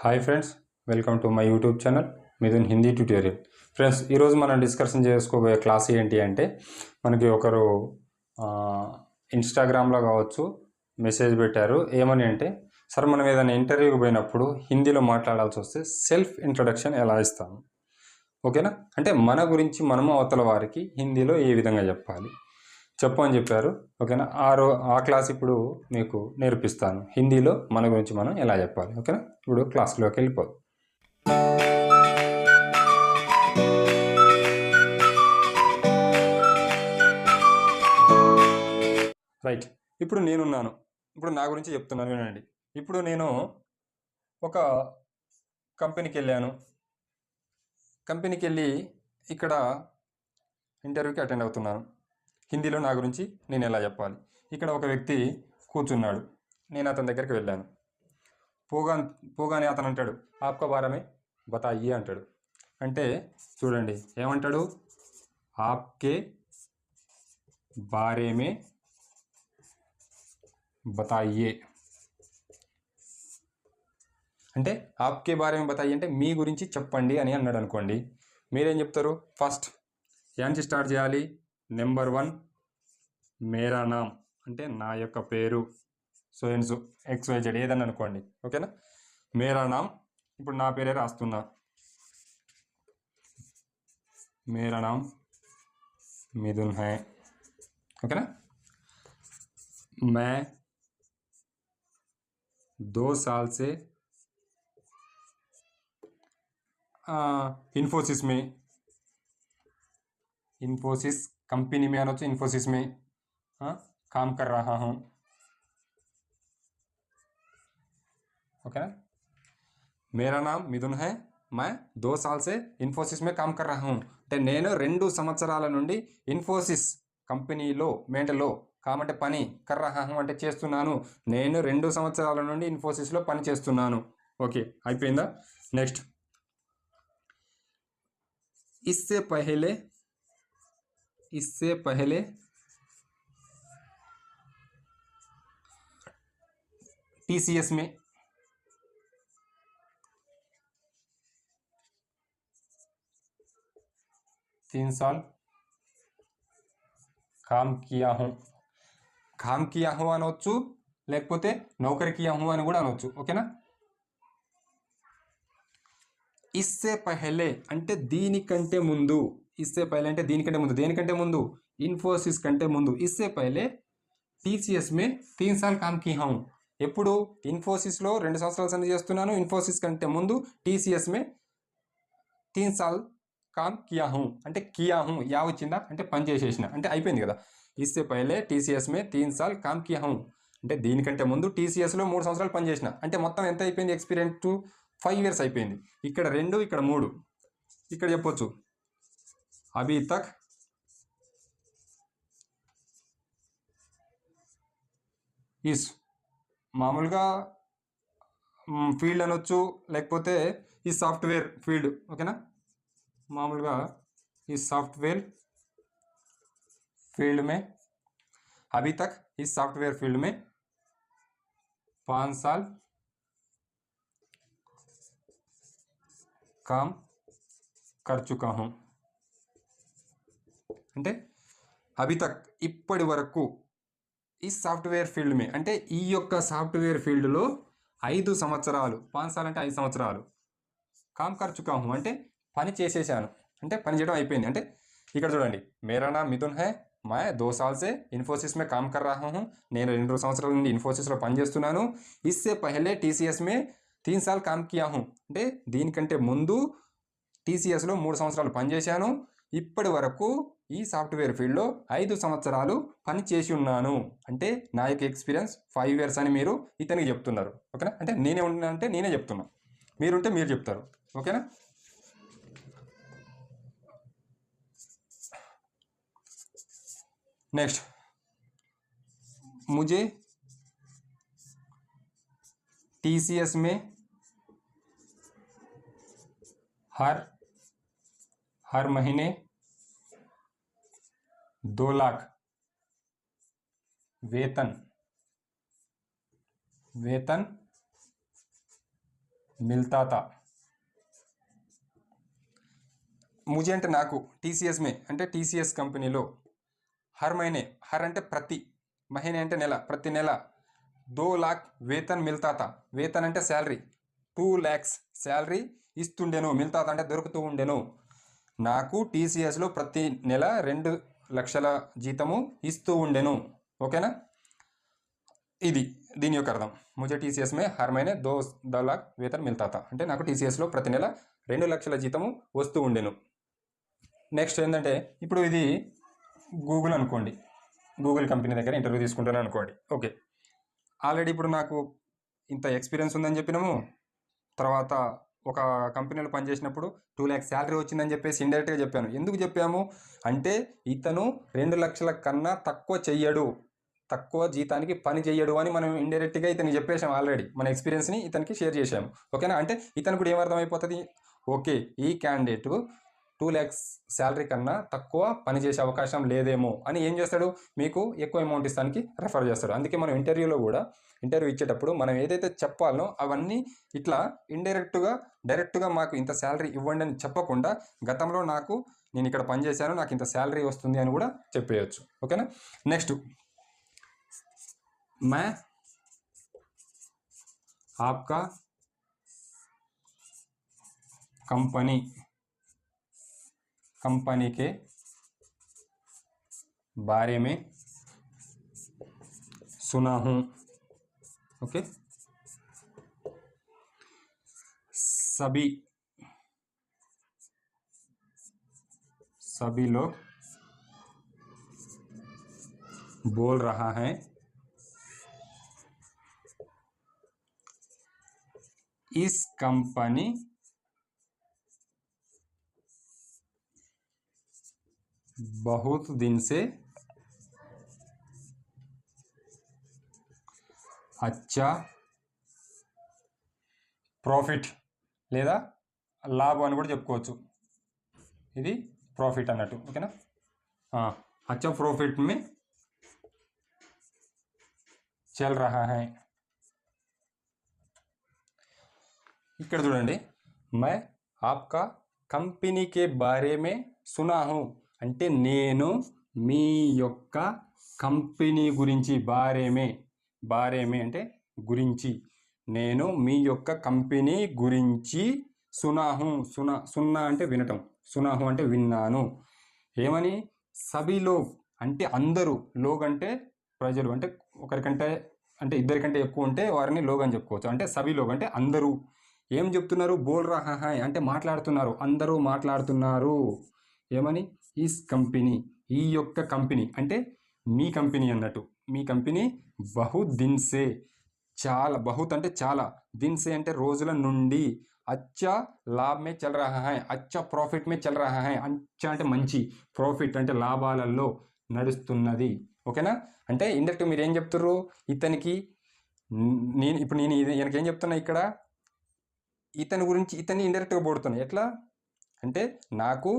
Hi friends, welcome to my YouTube channel Mithun Hindi tutorial. Friends, ఈరోజు మనం discussion చేసుకోబోయే class ఏంటి అంటే, మనకి ఒకరు ఇన్స్టాగ్రామ్లో కావచ్చు మెసేజ్ పెట్టారు. ఏమని అంటే, సార్ మనం ఏదైనా ఇంటర్వ్యూకి పోయినప్పుడు హిందీలో మాట్లాడాల్సి వస్తే సెల్ఫ్ ఇంట్రడక్షన్ ఎలా ఇస్తాము, ఓకేనా? అంటే మన గురించి మనము అవతల వారికి హిందీలో ఏ విధంగా చెప్పాలి చెప్పని చెప్పారు, ఓకేనా? ఆ క్లాస్ ఇప్పుడు మీకు నేర్పిస్తాను. హిందీలో మన గురించి మనం ఎలా చెప్పాలి, ఓకేనా? ఇప్పుడు క్లాస్లోకి వెళ్ళిపోదు. రైట్, ఇప్పుడు నేనున్నాను. ఇప్పుడు నా గురించి చెప్తున్నాను, వినండి. ఇప్పుడు నేను ఒక కంపెనీకి వెళ్ళాను. కంపెనీకి వెళ్ళి ఇక్కడ ఇంటర్వ్యూకి అటెండ్ అవుతున్నాను. హిందీలో నా గురించి నేను ఎలా చెప్పాలి? ఇక్కడ ఒక వ్యక్తి కూర్చున్నాడు, నేను అతని దగ్గరికి వెళ్ళాను. పోగానే అతను అంటాడు, ఆప్కా బారమే బతాయియే అంటాడు. అంటే చూడండి ఏమంటాడు, ఆప్కే బారేమే బతాయియే అంటే ఆప్కే బారేమే బతాయియే అంటే మీ గురించి చెప్పండి అని అన్నాడు అనుకోండి. మీరేం చెప్తారు? ఫస్ట్ ఏంచి స్టార్ట్ చేయాలి? నెంబర్ 1 మేరా నామ్ అంటే నా యొక్క పేరు, సో అండ్ సో XYZ ఏదని అనుకోండి, ఓకేనా? మేరా నామ్, ఇప్పుడు నా పేరే రాస్తున్నా. మేరా నామ్ మిథున్ హై, ఓకేనా? मैं 2 साल से इन्फोसिस कंपनी में అనొచ్చు, इन्फोसिस में काम कर रहा हूँ, ओके? मेरा नाम మిథున్ है, मैं 2 साल से इन्फोसिस में काम कर रहा हूँ అంటే నేను 2 సంవత్సరాల నుండి ఇన్ఫోసిస్ కంపెనీలో మేంటలో కామంటే పని కర్రహాహు అంటే చేస్తున్నాను. నేను 2 సంవత్సరాల నుండి ఇన్ఫోసిస్లో పని చేస్తున్నాను. ఓకే, అయిపోయిందా? నెక్స్ట్, इससे पहले TCS में 3 साल काम किया हूँ అనొచ్చు, లేకపోతే నౌకరీ కియా హూ అని కూడా అనొచ్చు, ఓకేనా? ఇస్సే పహలే అంటే దీనికంటే ముందు, ఇస్సే పహలే అంటే దీనికంటే ముందు, దేనికంటే ముందు? ఇన్ఫోసిస్ కంటే ముందు. ఇస్సే పహలే TCS में 3 साल काम किया हूँ. ఎప్పుడు? ఇన్ఫోసిస్లో 2 సంవత్సరాల సంది చేస్తున్నాను. ఇన్ఫోసిస్ కంటే ముందు TCS में 3 साल काम किया हूँ అంటే కియా హూ యా వచ్చిందా అంటే పని చేసేసిన అంటే అయిపోయింది కదా. ఇస్సే పహలే TCS में 3 साल काम किया हूँ అంటే దీనికంటే ముందు TCSలో 3 సంవత్సరాలు పని చేసిన అంటే మొత్తం ఎంత అయిపోయింది? ఎక్స్పీరియన్స్ 5 years అయిపోయింది. ఇక్కడ 2, ఇక్కడ 3, ఇక్కడ చెప్పొచ్చు అభీ తక్ ఇస్ మామూలుగా ఫీల్డ్ అనొచ్చు, లేకపోతే ఈ సాఫ్ట్వేర్ ఫీల్డ్, ఓకేనా? మామూలుగా ఈ సాఫ్ట్వేర్ फील्ड में अभी तक इस सॉफ्टवेयर फील्ड में 5 साल काम कर चुका हूँ అంటే అభి తక్ ఇప్పటి వరకు ఈ సాఫ్ట్వేర్ ఫీల్డ్ మే అంటే ఈ యొక్క సాఫ్ట్వేర్ ఫీల్డ్లో 5 సంవత్సరాలు, 5 సాల్ అంటే 5 సంవత్సరాలు, కామ్ కర్ చుకా హూ అంటే పని చేసేసాను అంటే పని చేయడం అయిపోయింది. అంటే ఇక్కడ చూడండి, మేరా నామ్ మిథున్ హై, मैं 2 साल से इन्फोसिस में काम कर रहा हूँ. నేను 2 సంవత్సరాల నుండి ఇన్ఫోసిస్లో పనిచేస్తున్నాను. ఇస్సే పహలే TCS में 3 साल काम किया हूँ అంటే దీనికంటే ముందు TCSలో 3 సంవత్సరాలు పనిచేశాను. ఇప్పటి వరకు ఈ సాఫ్ట్వేర్ ఫీల్డ్లో 5 సంవత్సరాలు పని చేసి ఉన్నాను అంటే నా యొక్క ఎక్స్పీరియన్స్ 5 years అని మీరు ఇతనికి చెప్తున్నారు, ఓకేనా? అంటే నేనే ఉన్నా అంటే నేనే చెప్తున్నా, మీరుంటే మీరు చెప్తారు, ఓకేనా? नेक्स्ट, मुझे TCS में हर महीने 2 लाख वेतन మిల్తా తా. ముజే అంటే నాకు, టీసీఎస్ మే అంటే టీసీఎస్ కంపెనీలో, హర్ మహీనే, హర్ అంటే ప్రతి, మహీనే అంటే నెల, ప్రతి నెల 2 लाख వేతన్ మిల్తా తా. వేతన్ అంటే శాలరీ, 2 lakhs శాలరీ ఇస్తుండెను. మిల్తా తా అంటే దొరుకుతూ ఉండెను. నాకు టీసీఎస్లో ప్రతి నెల 2 లక్షల జీతము ఇస్తూ ఉండెను. ఓకేనా, ఇది దీని యొక్క అర్థం. ముజే టీసీఎస్ మే హర్ మహీనే 2 लाख వేతన్ మిల్తా తా అంటే నాకు టీసీఎస్లో ప్రతి నెల 2 లక్షల జీతము వస్తూ ఉండెను. నెక్స్ట్ ఏంటంటే, ఇప్పుడు ఇది గూగుల్ అనుకోండి, గూగుల్ కంపెనీ దగ్గర ఇంటర్వ్యూ తీసుకుంటాను అనుకోండి. ఓకే, ఆల్రెడీ ఇప్పుడు నాకు ఇంత ఎక్స్పీరియన్స్ ఉందని చెప్పినాము, తర్వాత ఒక కంపెనీలో పనిచేసినప్పుడు 2 lakhs శాలరీ వచ్చిందని చెప్పేసి ఇండైరెక్ట్గా చెప్పాను. ఎందుకు చెప్పాము అంటే, ఇతను 2 లక్షల కన్నా తక్కువ చెయ్యడు, తక్కువ జీతానికి పని చెయ్యడు అని మనం ఇండైరెక్ట్గా ఇతనికి చెప్పేసాం. ఆల్రెడీ మన ఎక్స్పీరియన్స్ని ఇతనికి షేర్ చేసాము. ఓకేనా, అంటే ఇతను కూడా ఏమర్థమైపోతుంది, ఓకే ఈ క్యాండిడేట్ 2 lakhs శాలరీ కన్నా తక్కువ పని చేసే అవకాశం లేదేమో అని ఏం చేస్తాడు, మీకు ఎక్కువ అమౌంట్ ఇస్తానికి రెఫర్ చేస్తాడు. అందుకే మనం ఇంటర్వ్యూలో కూడా, ఇంటర్వ్యూ ఇచ్చేటప్పుడు మనం ఏదైతే చెప్పాలనో అవన్నీ ఇట్లా ఇండైరెక్ట్గా, డైరెక్ట్గా మాకు ఇంత శాలరీ ఇవ్వండి అని చెప్పకుండా, గతంలో నేను ఇక్కడ పనిచేశాను, నాకు ఇంత శాలరీ వస్తుంది అని కూడా చెప్పేయచ్చు. ఓకేనా, నెక్స్ట్, मैं आपका कंपनी के बारे में सुना हूँ. ओके, सभी लोग बोल रहा है इस कंपनी बहुत दिन से अच्छा ప్రాఫిట్ లేదా లాభం అని కూడా చెప్పుకోవచ్చు. ఇది ప్రాఫిట్ అన్నట్టు. ఓకేనా, అచ్చా ప్రాఫిట్ మే చల్ రహా హై. ఇక్కడ చూడండి, మై ఆప్కా కంపెనీకే బారే మే సునా హూ అంటే నేను మీ యొక్క కంపెనీ గురించి, బారేమే అంటే గురించి, నేను మీ యొక్క కంపెనీ గురించి సునాహు, సున్నా అంటే వినటం, సునాహు అంటే విన్నాను. ఏమని, సభీ లోగ్ అంటే అందరూ, లోగ్ అంటే ప్రజలు, అంటే ఒకరికంటే అంటే ఇద్దరికంటే ఎక్కువ ఉంటే వారిని లోగ్ అని చెప్పుకోవచ్చు. అంటే సభీ లోగ్ అంటే అందరూ ఏం చెప్తున్నారు, బోల్ రహా హై అంటే మాట్లాడుతున్నారు, అందరూ మాట్లాడుతున్నారు. ఏమని, ఈస్ కంపెనీ ఈ యొక్క కంపెనీ అంటే మీ కంపెనీ అన్నట్టు. మీ కంపెనీ బహుత్ దిన్ సే చాలా, బహుత్ అంటే చాలా, దిన్ సే అంటే రోజుల నుండి, అచ్చా లాభ్ మే చల్ రహా హై, అచ్చా ప్రాఫిట్ మే చల్ రహా హై, అచ్చా అంటే మంచి, ప్రాఫిట్ అంటే లాభాలలో నడుస్తున్నది. ఓకేనా, అంటే ఇండైరెక్ట్ మీరు ఏం చెప్తుర్రు, ఇతనికి ఇప్పుడు నేను ఈయనకేం చెప్తున్నా, ఇక్కడ ఇతని గురించి ఇతన్ని ఇండైరెక్ట్గా పొడుతున్నా. ఎట్లా అంటే, నాకు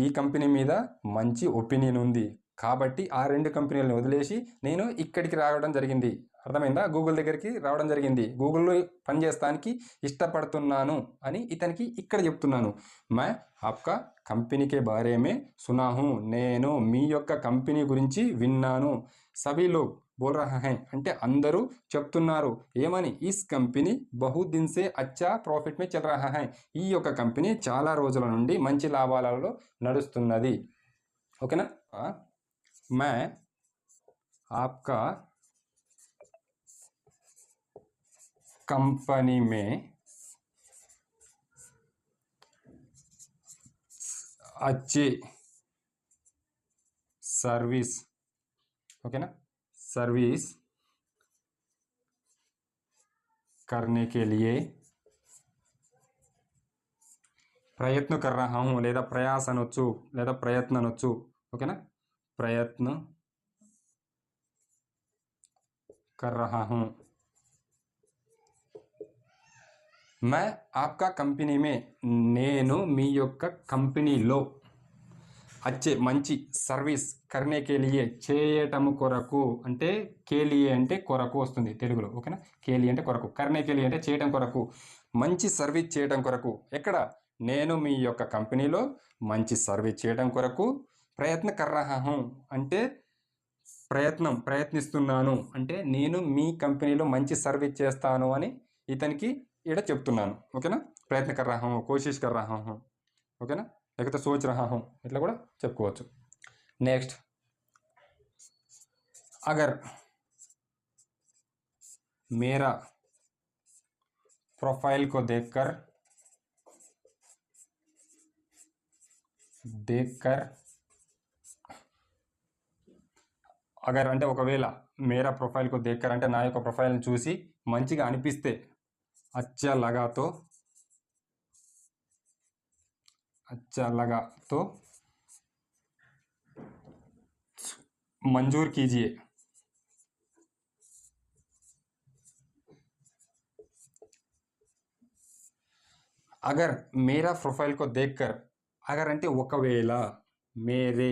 ఈ కంపెనీ మీద మంచి ఒపీనియన్ ఉంది కాబట్టి ఆ 2 కంపెనీలను వదిలేసి నేను ఇక్కడికి రావడం జరిగింది. అర్థమైందా, గూగుల్ దగ్గరికి రావడం జరిగింది, గూగుల్లో పనిచేస్తానికి ఇష్టపడుతున్నాను అని ఇతనికి ఇక్కడ చెప్తున్నాను. మై ఆప్కా కంపెనీకే బారేమే సునాహు నేను మీ యొక్క కంపెనీ గురించి విన్నాను. సభీ లోగ్ బోల్ రహా హై అంటే అందరూ చెప్తున్నారు. ఏమని, ఇస్ కంపెనీ బహుత్ దిన్ సే అచ్చా ప్రాఫిట్ మే చల్ రహా హై ఈ యొక్క కంపెనీ చాలా రోజుల నుండి మంచి లాభాలలో నడుస్తున్నది. ఓకేనా, మై ఆప్కా कंपनी में अच्छे सर्विस, ओके ना, सर्विस करने के लिए प्रयत्न कर रहा हूँ లేదా ప్రయాస అనొచ్చు లేదా ప్రయత్న అనొచ్చు. ఓకేనా, ప్రయత్న कर रहा हूँ. मैं आपका कंपनी में నేను మీ యొక్క కంపెనీలో అచ్చే మంచి సర్వీస్ కర్నే కే లియే చేయటము కొరకు అంటే కేలియే అంటే కొరకు వస్తుంది తెలుగులో. ఓకేనా, కేలియే అంటే కొరకు, కర్నే కే లియే అంటే చేయటం కొరకు మంచి సర్వీస్ చేయడం కొరకు. ఎక్కడ? నేను మీ యొక్క కంపెనీలో మంచి సర్వీస్ చేయడం కొరకు ప్రయత్న కర్ రహా హూం అంటే ప్రయత్నిస్తున్నాను అంటే నేను మీ కంపెనీలో మంచి సర్వీస్ చేస్తాను అని ఇతనికి ఇక్కడ చెప్తున్నాను. ఓకేనా? ప్రయత్న కర్ రహా హూం, కోషిష్ కర్ రహా హూం. ఓకేనా? లేకపోతే సోచ్ రహా హూం ఇట్లా కూడా చెప్పుకోవచ్చు. నెక్స్ట్, అగర్ మేరా ప్రొఫైల్ కో देखकर అగర్ అంటే ఒకవేళ, మేరా ప్రొఫైల్కు దేక్కర్ అంటే నా యొక్క ప్రొఫైల్ని చూసి మంచిగా అనిపిస్తే, అచ్చా లగాతో मंजूर कीजिए. అగర్ మేరా ప్రొఫైల్ కో దేక్కర్, అగర్ అంటే ఒకవేళ, మేరే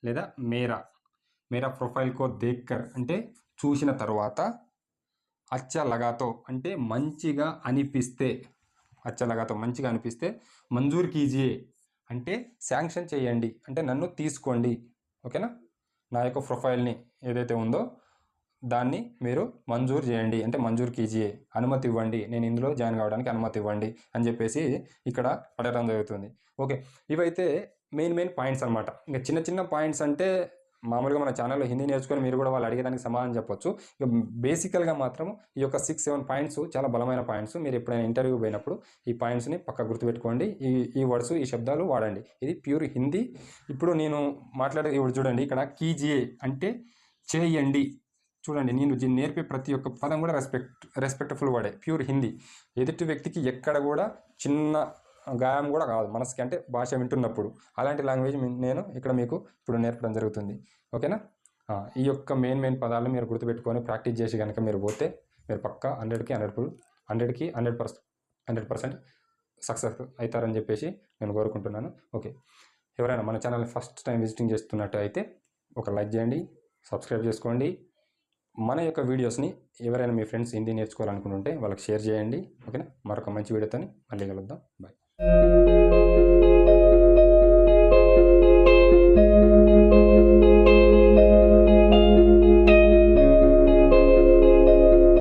లేదా మేరా ప్రొఫైల్ కో దేక్కర్ అంటే చూసిన తర్వాత, అచ్చా లగాతో అంటే మంచిగా అనిపిస్తే, మంజూర్ కీజియే అంటే శాంక్షన్ చేయండి, అంటే నన్ను తీసుకోండి. ఓకేనా? నా యొక్క ప్రొఫైల్ని ఏదైతే ఉందో దాన్ని మీరు మంజూరు చేయండి, అంటే మంజూర్ కీజియే, అనుమతి ఇవ్వండి, నేను ఇందులో జాయిన్ కావడానికి అనుమతి ఇవ్వండి అని చెప్పేసి ఇక్కడ అడగడం జరుగుతుంది. ఓకే, ఇవైతే మెయిన్ పాయింట్స్ అనమాట. ఇంకా చిన్న పాయింట్స్ అంటే మామూలుగా మన ఛానల్లో హిందీ నేర్చుకొని మీరు కూడా వాళ్ళు అడిగేదానికి సమాధానం చెప్పొచ్చు. ఇక బేసికల్గా మాత్రం ఈ యొక్క 6-7 పాయింట్స్ చాలా బలమైన పాయింట్స్. మీరు ఎప్పుడైనా ఇంటర్వ్యూ పోయినప్పుడు ఈ పాయింట్స్ని పక్క గుర్తుపెట్టుకోండి. ఈ వర్డ్స్, ఈ శబ్దాలు వాడండి. ఇది ప్యూర్ హిందీ. ఇప్పుడు నేను ఇప్పుడు చూడండి, ఇక్కడ కీజియే అంటే చేయండి. చూడండి, నేను నేర్పే ప్రతి ఒక్క పదం కూడా రెస్పెక్ట్ఫుల్ వర్డే, ప్యూర్ హిందీ. ఎదుటి వ్యక్తికి ఎక్కడ కూడా చిన్న గాయం కూడా కాదు మనసుకి, అంటే భాష వింటున్నప్పుడు. అలాంటి లాంగ్వేజ్ నేను ఇక్కడ మీకు ఇప్పుడు నేర్పడం జరుగుతుంది. ఓకేనా? ఈ యొక్క మెయిన్ పదాలను మీరు గుర్తుపెట్టుకొని ప్రాక్టీస్ చేసి కనుక మీరు పోతే మీరు పక్కా 100కి 100% సక్సెస్ అవుతారని చెప్పేసి నేను కోరుకుంటున్నాను. ఓకే, ఎవరైనా మన ఛానల్ని ఫస్ట్ టైం విజిటింగ్ చేస్తున్నట్టు అయితే ఒక లైక్ చేయండి, సబ్స్క్రైబ్ చేసుకోండి. మన యొక్క వీడియోస్ని ఎవరైనా మీ ఫ్రెండ్స్ హిందీ నేర్చుకోవాలనుకుంటుంటే వాళ్ళకి షేర్ చేయండి. ఓకేనా? మరొక మంచి వీడియోతో మళ్ళీ కలుద్దాం. బాయ్.